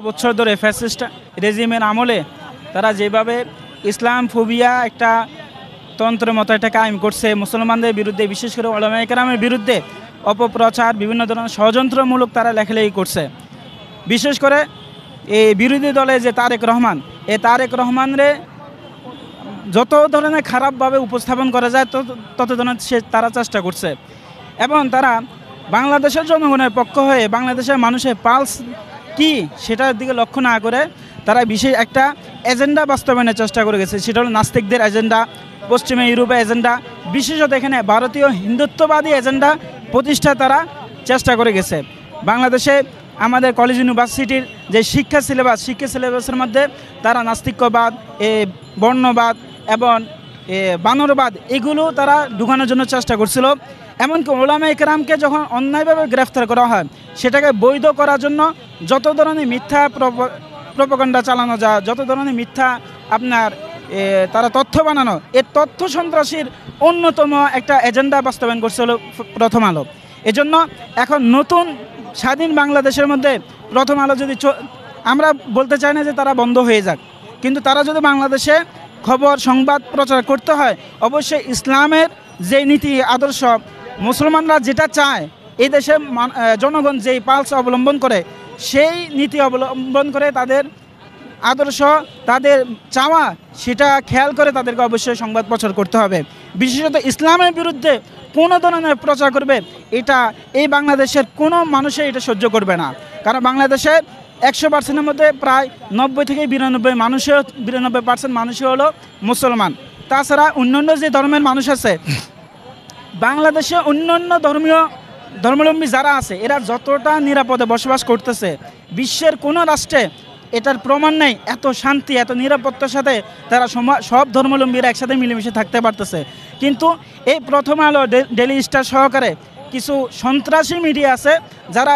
বছর ধরে ফ্যাসিস্ট রেজিমের আমলে তারা যেভাবে ইসলাম ফোবিয়া একটা তন্ত্রের মতো একটা কায়েম করছে মুসলমানদের বিরুদ্ধে, বিশেষ করে উলামায়ে কেরামের বিরুদ্ধে অপপ্রচার, বিভিন্ন ধরনের ষড়যন্ত্রমূলক তারা লেখালেখি করছে। বিশেষ করে এই বিরোধী দলে যে তারেক রহমান, এই তারেক রহমানরে যত ধরনের খারাপভাবে উপস্থাপন করা যায় তত ধরনের তারা চেষ্টা করছে। এবং তারা বাংলাদেশের জনগণের পক্ষ হয়ে বাংলাদেশের মানুষের পালস কি সেটার দিকে লক্ষ্য না করে তারা বিশেষ একটা এজেন্ডা বাস্তবায়নের চেষ্টা করে গেছে। সেটা হলো নাস্তিকদের এজেন্ডা, পশ্চিমা ইউরোপের এজেন্ডা, বিশেষত এখানে ভারতীয় হিন্দুত্ববাদী এজেন্ডা প্রতিষ্ঠা তারা চেষ্টা করে গেছে। বাংলাদেশে আমাদের কলেজ ইউনিভার্সিটির যে শিক্ষা সিলেবাসের মধ্যে তারা নাস্তিক্যবাদ, বর্ণবাদ এবং বানরবাদ এগুলো তারা ঢুকানোর জন্য চেষ্টা করছিল। এমনকি উলামায়ে কেরামকে যখন অন্যায়ভাবে গ্রেফতার করা হয় সেটাকে বৈধ করার জন্য যত ধরনের মিথ্যা প্রপাগান্ডা চালানো যায়, যত ধরনের মিথ্যা আপনার তারা তথ্য বানানো, এই তথ্য সন্ত্রাসীর অন্যতম একটা এজেন্ডা বাস্তবায়ন করছিল প্রথম আলো। এজন্য এখন নতুন স্বাধীন বাংলাদেশের মধ্যে প্রথম আলো যদি আমরা বলতে চাই না যে তারা বন্ধ হয়ে যাক, কিন্তু তারা যদি বাংলাদেশে খবর সংবাদ প্রচার করতে হয় অবশ্যই ইসলামের যে নীতি আদর্শ মুসলমানরা যেটা চায়, এই দেশে জনগণ যেই পালস অবলম্বন করে সেই নীতি অবলম্বন করে তাদের আদর্শ, তাদের চাওয়া সেটা খেয়াল করে তাদেরকে অবশ্যই সংবাদ প্রচার করতে হবে। বিশেষত ইসলামের বিরুদ্ধে কোনো ধরনের প্রচার করবে এটা এই বাংলাদেশের কোনো মানুষই এটা সহ্য করবে না। কারণ বাংলাদেশের 100%-এর মধ্যে প্রায় 90 থেকে 92% মানুষই হলো মুসলমান। তাছাড়া অন্যান্য যে ধর্মের মানুষ আছে বাংলাদেশে, অন্যান্য ধর্মাবলম্বী যারা আছে এরা যতটা নিরাপদে বসবাস করতেছে বিশ্বের কোনো রাষ্ট্রে এটার প্রমাণ নেই এত শান্তি, এত নিরাপত্তার সাথে তারা সব ধর্মাবলম্বীরা একসাথে মিলেমিশে থাকতে পারতেছে। কিন্তু এই প্রথম আলো, ডেইলি স্টার সহকারে কিছু সন্ত্রাসী মিডিয়া আছে যারা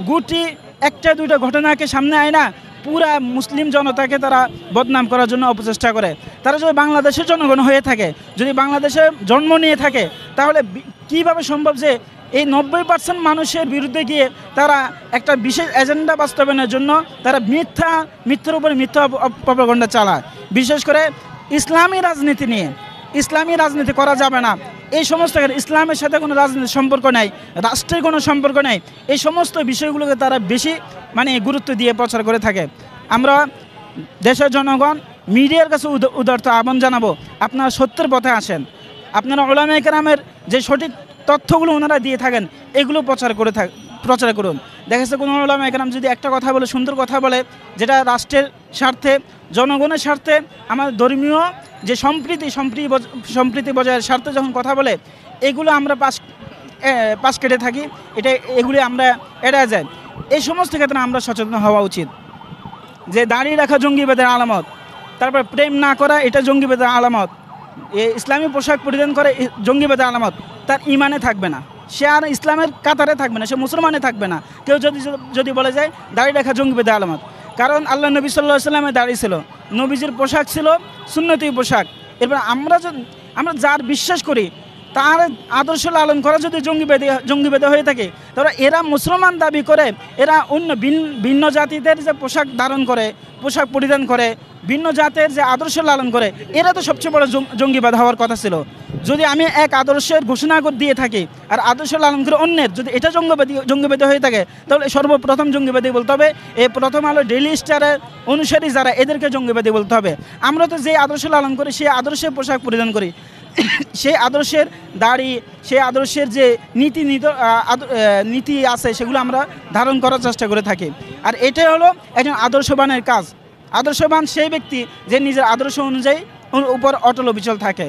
গুটি একটা দুইটা ঘটনাকে সামনে আয় না পুরা মুসলিম জনতাকে তারা বদনাম করার জন্য অপচেষ্টা করে। তারা যদি বাংলাদেশের জনগণ হয়ে থাকে, যদি বাংলাদেশে জন্ম নিয়ে থাকে, তাহলে কিভাবে সম্ভব যে এই 90% মানুষের বিরুদ্ধে গিয়ে তারা একটা বিশেষ এজেন্ডা বাস্তবায়নের জন্য তারা মিথ্যার উপরে মিথ্যা প্রপাগান্ডা চালায়। বিশেষ করে ইসলামী রাজনীতি নিয়ে, ইসলামী রাজনীতি করা যাবে না, এই সমস্ত ইসলামের সাথে কোনো রাজনীতির সম্পর্ক নেই, রাষ্ট্রের কোনো সম্পর্ক নেই, এই সমস্ত বিষয়গুলোকে তারা বেশি গুরুত্ব দিয়ে প্রচার করে থাকে। আমরা দেশের জনগণ মিডিয়ার কাছে উদারত আহ্বান জানাবো, আপনারা সত্যের পথে আসেন। আপনারা উলামায়ে কেরামের যে সঠিক তথ্যগুলো ওনারা দিয়ে থাকেন এগুলো প্রচার করুন। দেখা যাচ্ছে কোনো উলামায়ে কেরাম যদি একটা কথা বলে, সুন্দর কথা বলে, যেটা রাষ্ট্রের স্বার্থে, জনগণের স্বার্থে, আমাদের ধর্মীয় যে সম্প্রীতি বজায়ের স্বার্থে যখন কথা বলে, এগুলো আমরা পাশ কেটে থাকি, এগুলি আমরা এড়ায় যাই। এই সমস্ত ক্ষেত্রে আমরা সচেতন হওয়া উচিত যে দাঁড়িয়ে রাখা জঙ্গিবাদের আলামত, তারপর প্রেম না করা এটা জঙ্গিবাদের আলামত, ইসলামী পোশাক পরিধান করে জঙ্গিবাদের আলামত। তার ইমানে থাকবে না, সে আর ইসলামের কাতারে থাকবে না, সে মুসলমানে থাকবে না। কেউ যদি বলে যায় দাঁড়িয়ে রাখা জঙ্গিবাদের আলামত, কারণ আল্লাহ নবী সাল্লাল্লাহু আলাইহি ওয়াসাল্লামের দাড়ি ছিল, নবীজির পোশাক ছিল সুন্নতি পোশাক। এরপর আমরা যার বিশ্বাস করি তার আদর্শ লালন করা যদি জঙ্গিবাদী হয়ে থাকে, তাহলে এরা মুসলমান দাবি করে, এরা অন্য ভিন্ন জাতিদের যে পোশাক ধারণ করে, পোশাক পরিধান করে, ভিন্ন জাতের যে আদর্শ লালন করে, এরা তো সবচেয়ে বড় জঙ্গিবাদ হওয়ার কথা ছিল। যদি আমি এক আদর্শের ঘোষণা দিয়ে থাকি আর আদর্শ লালন করে অন্যের, যদি এটা জঙ্গিবাদী হয়ে থাকে, তাহলে সর্বপ্রথম জঙ্গিবাদী বলতে হবে এই প্রথম আলো ডেইলি স্টারের অনুসারী যারা, এদেরকে জঙ্গিবাদী বলতে হবে। আমরা তো যে আদর্শ লালন করি সেই আদর্শের পোশাক পরিধান করি, সেই আদর্শের দাড়ি, সেই আদর্শের যে নীতি আছে সেগুলো আমরা ধারণ করার চেষ্টা করে থাকি। আর এটাই হলো একজন আদর্শবানের কাজ। আদর্শবান সেই ব্যক্তি যে নিজের আদর্শ অনুযায়ী উপর অটল অবিচল থাকে।